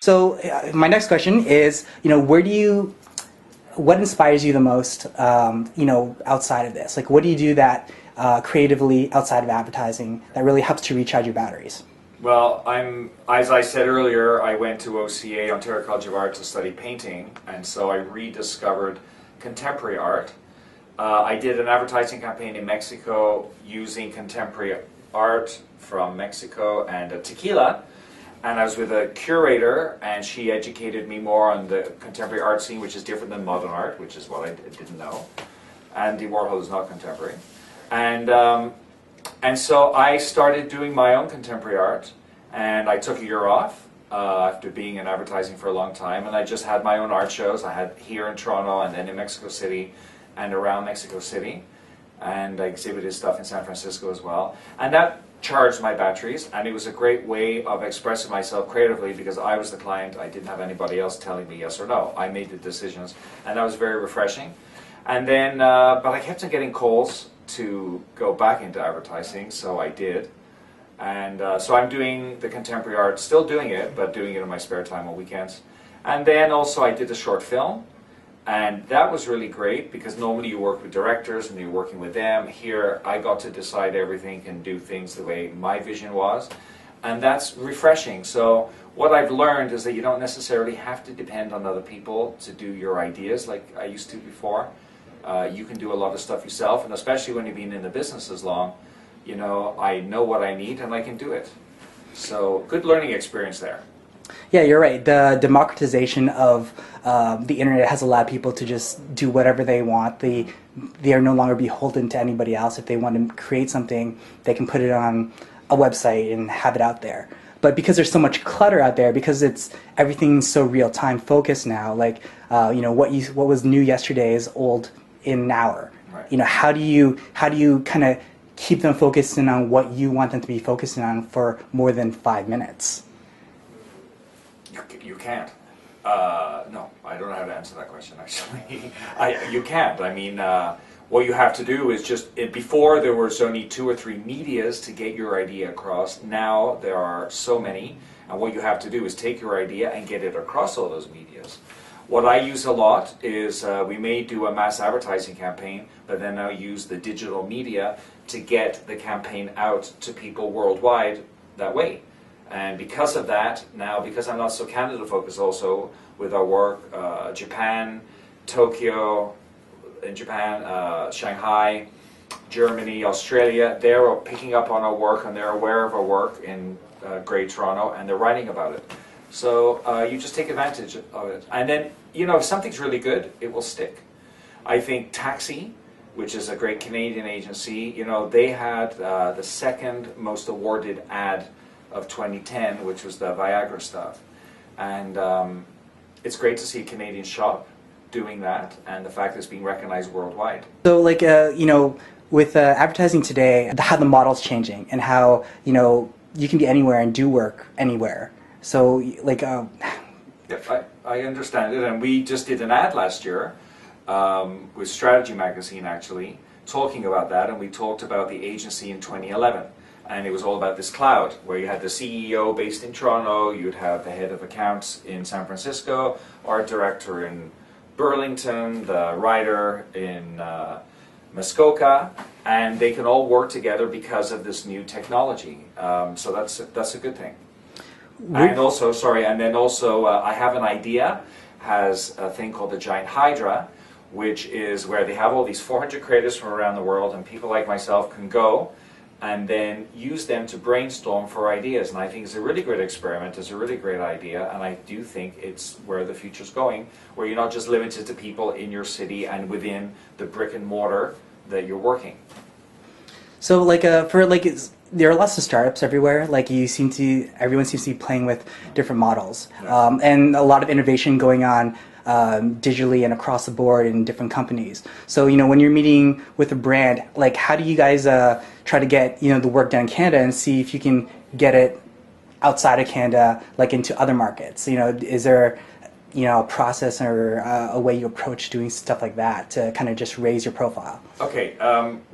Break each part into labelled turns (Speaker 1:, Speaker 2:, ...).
Speaker 1: So my next question is, what inspires you the most, outside of this? Like, what do you do that creatively outside of advertising that really helps to recharge your batteries?
Speaker 2: Well, as I said earlier, I went to OCA, Ontario College of Art, to study painting, and so I rediscovered contemporary art. I did an advertising campaign in Mexico using contemporary art from Mexico and tequila, and I was with a curator, and she educated me more on the contemporary art scene, which is different than modern art, which is what I didn't know. Andy Warhol is not contemporary. And so I started doing my own contemporary art, and I took a year off after being in advertising for a long time, and I just had my own art shows. I had here in Toronto, and then in Mexico City, and around Mexico City, and I exhibited stuff in San Francisco as well. And that charged my batteries, and it was a great way of expressing myself creatively because I was the client. I didn't have anybody else telling me yes or no. I made the decisions, and that was very refreshing. And then, but I kept on getting calls to go back into advertising, so I did. And so I'm doing the contemporary art, still doing it, but doing it in my spare time on weekends. And then also I did a short film, and that was really great because normally you work with directors and you're working with them. Here I got to decide everything and do things the way my vision was, and that's refreshing. So what I've learned is that you don't necessarily have to depend on other people to do your ideas like I used to before. You can do a lot of stuff yourself, and especially when you've been in the business as long, I know what I need and I can do it. So good learning experience there.
Speaker 1: Yeah, you're right. The democratization of the internet has allowed people to just do whatever they want. They are no longer beholden to anybody else. If they want to create something, they can put it on a website and have it out there. But because there's so much clutter out there, because everything's so real-time focused now, like what was new yesterday is old in an hour.
Speaker 2: Right.
Speaker 1: How do you kind of keep them focusing on what you want them to be focusing on for more than 5 minutes?
Speaker 2: You can't. No, I don't know how to answer that question, actually. You can't. I mean, what you have to do is before there was only 2 or 3 medias to get your idea across. Now there are so many, and what you have to do is take your idea and get it across all those medias. What I use a lot is we may do a mass advertising campaign, but then I'll use the digital media to get the campaign out to people worldwide that way. And because of that, now, because I'm not so Canada focused also with our work, Japan, Tokyo, in Japan, Shanghai, Germany, Australia, they're picking up on our work and they're aware of our work in Great Toronto, and they're writing about it. So you just take advantage of it. And then, if something's really good, it will stick. I think Taxi, which is a great Canadian agency, they had the second most awarded ad of 2010, which was the Viagra stuff. And it's great to see a Canadian shop doing that, and the fact that it's being recognized worldwide.
Speaker 1: So with advertising today, how the model's changing and how, you can be anywhere and do work anywhere. So
Speaker 2: Yeah, I understand it, and we just did an ad last year with Strategy Magazine, actually, talking about that, and we talked about the agency in 2011. And it was all about this cloud, where you had the CEO based in Toronto, you'd have the head of accounts in San Francisco, art director in Burlington, the writer in Muskoka, and they can all work together because of this new technology. So that's a good thing. And also, I Have an Idea has a thing called the Giant Hydra, which is where they have all these 400 creators from around the world, and people like myself can go and then use them to brainstorm for ideas. And I think it's a really great experiment, it's a really great idea, and I do think it's where the future's going, where you're not just limited to people in your city and within the brick and mortar that you're working.
Speaker 1: So there are lots of startups everywhere. Everyone seems to be playing with different models, and a lot of innovation going on digitally and across the board in different companies. So when you're meeting with a brand, how do you guys try to get the work done in Canada and see if you can get it outside of Canada, into other markets? Is there a process or a way you approach doing stuff like that to kind of just raise your profile?
Speaker 2: Okay,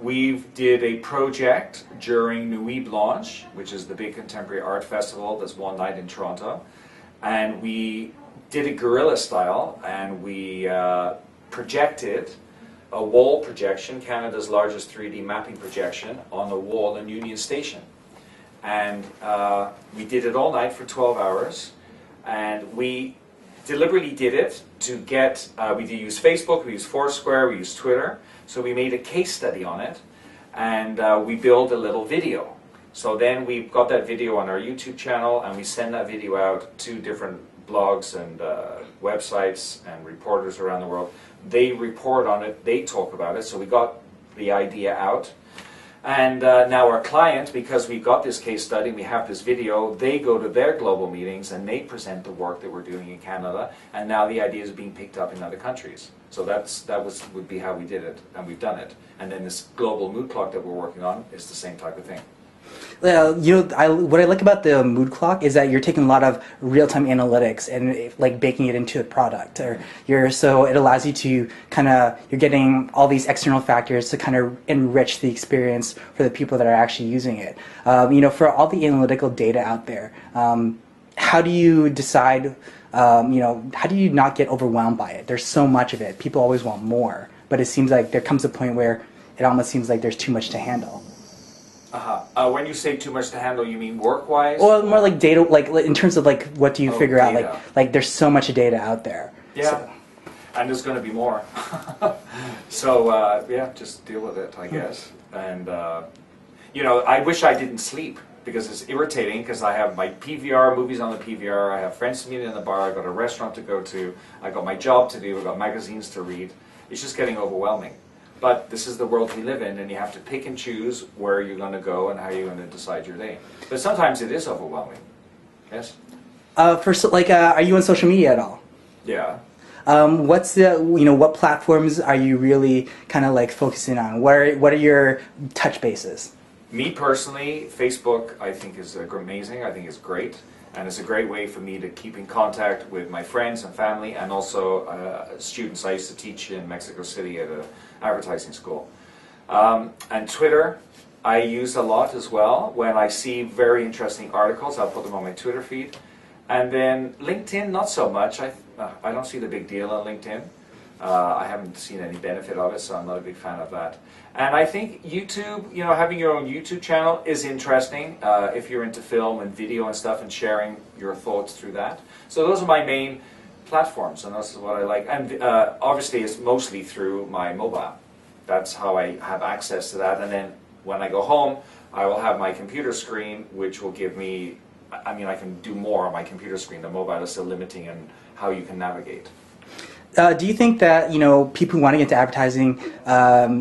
Speaker 2: we did a project during Nuit Blanche, which is the big contemporary art festival that's one night in Toronto, and we did it guerrilla style, and we projected a wall projection, Canada's largest 3D mapping projection, on the wall in Union Station. And we did it all night for 12 hours, and we deliberately did it to get, we use Facebook, we use Foursquare, we use Twitter, so we made a case study on it, and we built a little video. So then we got that video on our YouTube channel, and we send that video out to different blogs and websites and reporters around the world. They report on it, they talk about it, so we got the idea out. And now our client, because we got this case study, we have this video, they go to their global meetings and they present the work that we're doing in Canada, and now the idea is being picked up in other countries. So would be how we did it, and we've done it. And then this global mood clock that we're working on is the same type of thing.
Speaker 1: Well, you know, what I like about the mood clock is that you're taking a lot of real-time analytics and like baking it into a product, so it allows you to you're getting all these external factors to kind of enrich the experience for the people that are actually using it. You know, for all the analytical data out there, how do you decide? You know, how do you not get overwhelmed by it? There's so much of it. People always want more, but it seems like there comes a point where it almost seems like there's too much to handle.
Speaker 2: When you say too much to handle, you mean work-wise?
Speaker 1: Well, more like data, like in terms of like what do you figure out? Like there's so much data out there.
Speaker 2: Yeah,
Speaker 1: so.
Speaker 2: And there's going to be more. So yeah, just deal with it, I guess. And you know, I wish I didn't sleep because it's irritating. Because I have my PVR, movies on the PVR. I have friends to meet in the bar. I got a restaurant to go to. I got my job to do. I got magazines to read. It's just getting overwhelming. But this is the world we live in, and you have to pick and choose where you're going to go and how you're going to decide your day. But sometimes it is overwhelming. Yes?
Speaker 1: Are you on social media at all?
Speaker 2: Yeah.
Speaker 1: What's what platforms are you really kind of like focusing on? What are your touch bases?
Speaker 2: Me personally, Facebook I think is amazing. I think it's great. And it's a great way for me to keep in contact with my friends and family, and also students. I used to teach in Mexico City at an advertising school. And Twitter, I use a lot as well. When I see very interesting articles, I'll put them on my Twitter feed. And then LinkedIn, not so much. I don't see the big deal on LinkedIn. I haven't seen any benefit of it, so I'm not a big fan of that. And I think YouTube, you know, having your own YouTube channel is interesting if you're into film and video and stuff, and sharing your thoughts through that. So those are my main platforms, and that's what I like. And obviously it's mostly through my mobile. That's how I have access to that. And then when I go home, I will have my computer screen, which will give me, I mean, I can do more on my computer screen. The mobile is still limiting in how you can navigate.
Speaker 1: Do you think that, you know, people who want to get into advertising,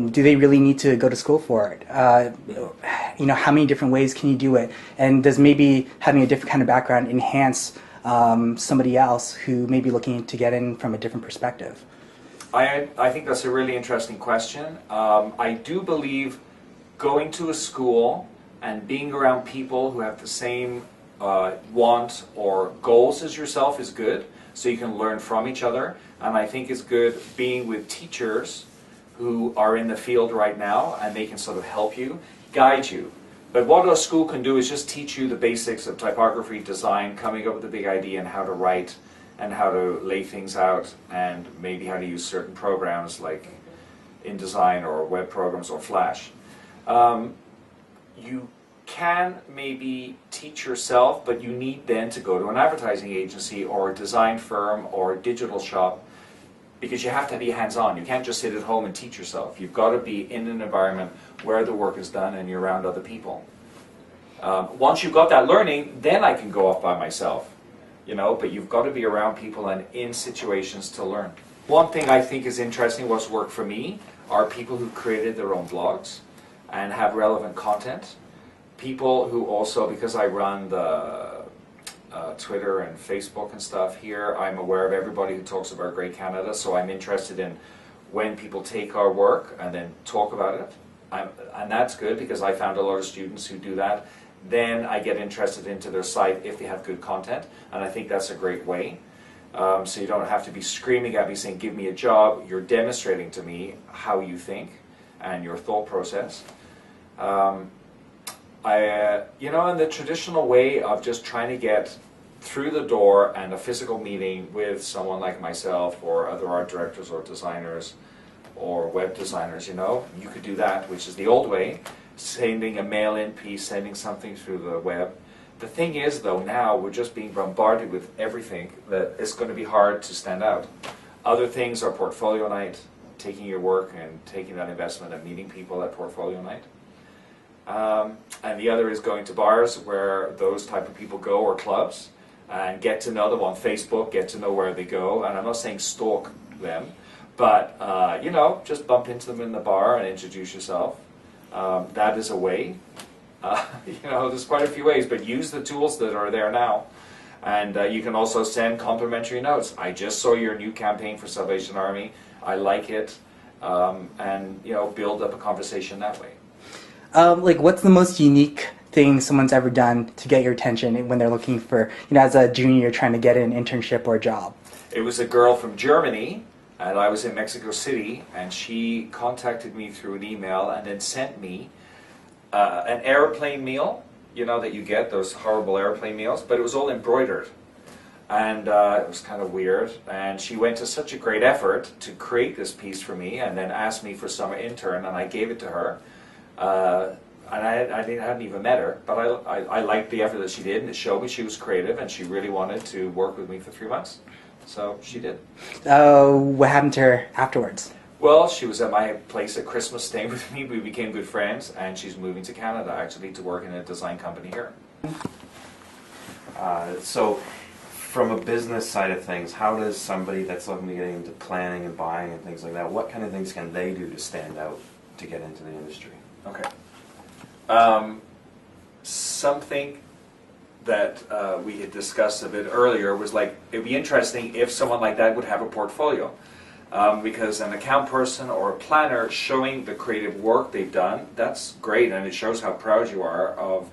Speaker 1: do they really need to go to school for it? You know, how many different ways can you do it? And does maybe having a different kind of background enhance somebody else who may be looking to get in from a different perspective?
Speaker 2: I think that's a really interesting question. I do believe going to a school and being around people who have the same want or goals as yourself is good, so you can learn from each other. And I think it's good being with teachers who are in the field right now, and they can sort of help you, guide you. But what a school can do is just teach you the basics of typography, design, coming up with a big idea and how to write and how to lay things out, and maybe how to use certain programs like InDesign or web programs or Flash. You can maybe teach yourself, but you need then to go to an advertising agency or a design firm or a digital shop, because you have to be hands-on. You can't just sit at home and teach yourself. You've got to be in an environment where the work is done and you're around other people. Once you've got that learning, then I can go off by myself, you know, but you've got to be around people and in situations to learn. One thing I think is interesting, what's worked for me, are people who created their own blogs and have relevant content. People who also, because I run the Twitter and Facebook and stuff here, I'm aware of everybody who talks about Great Canada, so I'm interested in when people take our work and then talk about it. And that's good, because I found a lot of students who do that. Then I get interested into their site if they have good content, and I think that's a great way. So you don't have to be screaming at me saying, give me a job. You're demonstrating to me how you think and your thought process. You know, in the traditional way of just trying to get through the door and a physical meeting with someone like myself or other art directors or designers or web designers, you know, you could do that, which is the old way, sending a mail-in piece, sending something through the web. The thing is, though, now we're just being bombarded with everything that it's going to be hard to stand out. Other things are portfolio night, taking your work and taking that investment and meeting people at portfolio night. And the other is going to bars where those type of people go, or clubs, and get to know them on Facebook, get to know where they go. And I'm not saying stalk them, but you know, just bump into them in the bar and introduce yourself. That is a way. You know, there's quite a few ways, but use the tools that are there now. And you can also send complimentary notes. I just saw your new campaign for Salvation Army. I like it. And, you know, build up a conversation that way.
Speaker 1: Like, what's the most unique thing someone's ever done to get your attention when they're looking for, you know, as a junior trying to get an internship or a job?
Speaker 2: It was a girl from Germany, and I was in Mexico City, and she contacted me through an email and then sent me an airplane meal, you know, that you get, those horrible airplane meals, but it was all embroidered. And it was kind of weird, and she went to such a great effort to create this piece for me and then asked me for summer intern, and I gave it to her. And I hadn't even met her, but I liked the effort that she did, and it showed me she was creative and she really wanted to work with me for 3 months. So she did.
Speaker 1: What happened to her afterwards?
Speaker 2: Well, she was at my place at Christmas staying with me. We became good friends, and she's moving to Canada actually to work in a design company here.
Speaker 3: So from a business side of things, how does somebody that's looking to get into planning and buying and things like that, what kind of things can they do to stand out to get into the industry?
Speaker 2: Okay. Something that we had discussed a bit earlier was like, it'd be interesting if someone like that would have a portfolio. Because an account person or a planner showing the creative work they've done, that's great, and it shows how proud you are of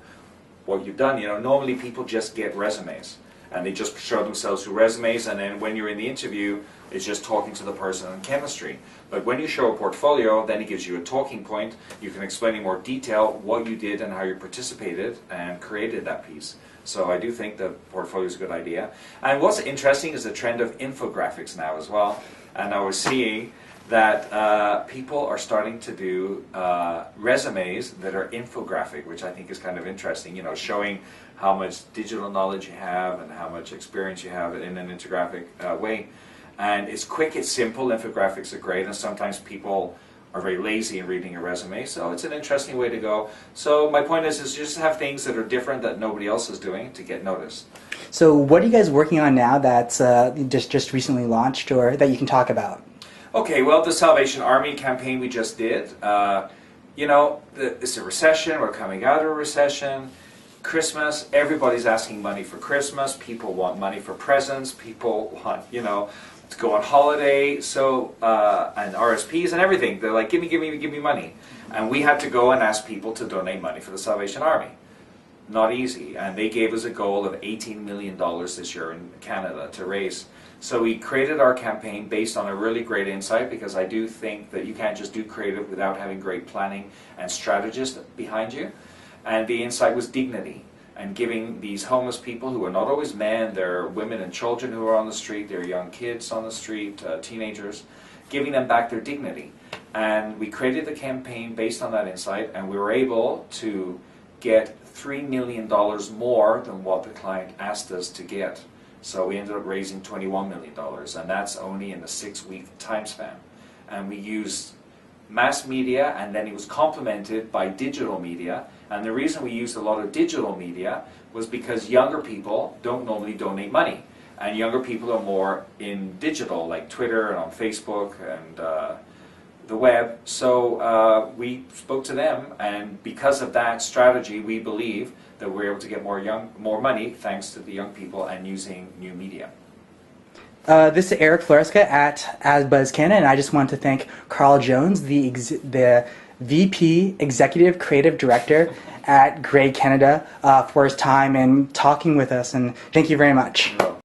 Speaker 2: what you've done. You know, normally people just get resumes, and they just show themselves through resumes, and then when you're in the interview, it's just talking to the person on chemistry. But when you show a portfolio, then it gives you a talking point. You can explain in more detail what you did and how you participated and created that piece. So I do think the portfolio is a good idea. And what's interesting is the trend of infographics now as well. And I was seeing that people are starting to do resumes that are infographic, which I think is kind of interesting, you know, showing how much digital knowledge you have and how much experience you have in an infographic way. And it's quick, it's simple, infographics are great, and sometimes people are very lazy in reading a resume, so it's an interesting way to go. So my point is just have things that are different that nobody else is doing to get noticed.
Speaker 1: So what are you guys working on now that's just recently launched or that you can talk about?
Speaker 2: Okay, well, the Salvation Army campaign we just did, you know, it's a recession, we're coming out of a recession, Christmas, everybody's asking money for Christmas, people want money for presents, people want, you know, to go on holiday, so, and RSPs and everything, they're like, give me money. And we had to go and ask people to donate money for the Salvation Army. Not easy, and they gave us a goal of $18 million this year in Canada to raise. So we created our campaign based on a really great insight, because I do think that you can't just do creative without having great planning and strategists behind you. And the insight was dignity, and giving these homeless people, who are not always men, they're women and children who are on the street, they're young kids on the street, teenagers, giving them back their dignity. And we created the campaign based on that insight, and we were able to get $3 million more than what the client asked us to get. So we ended up raising $21 million, and that's only in a 6-week time span. And we used mass media, and then it was complemented by digital media. And the reason we used a lot of digital media was because younger people don't normally donate money. And younger people are more in digital, like Twitter and on Facebook and the web. So we spoke to them, and because of that strategy, we believe that we're able to get more money thanks to the young people and using new media.
Speaker 1: This is Eric Floresca at ADBUZZ Canada, and I just want to thank Carl Jones, the VP, Executive Creative Director at Grey Canada, for his time and talking with us, and thank you very much.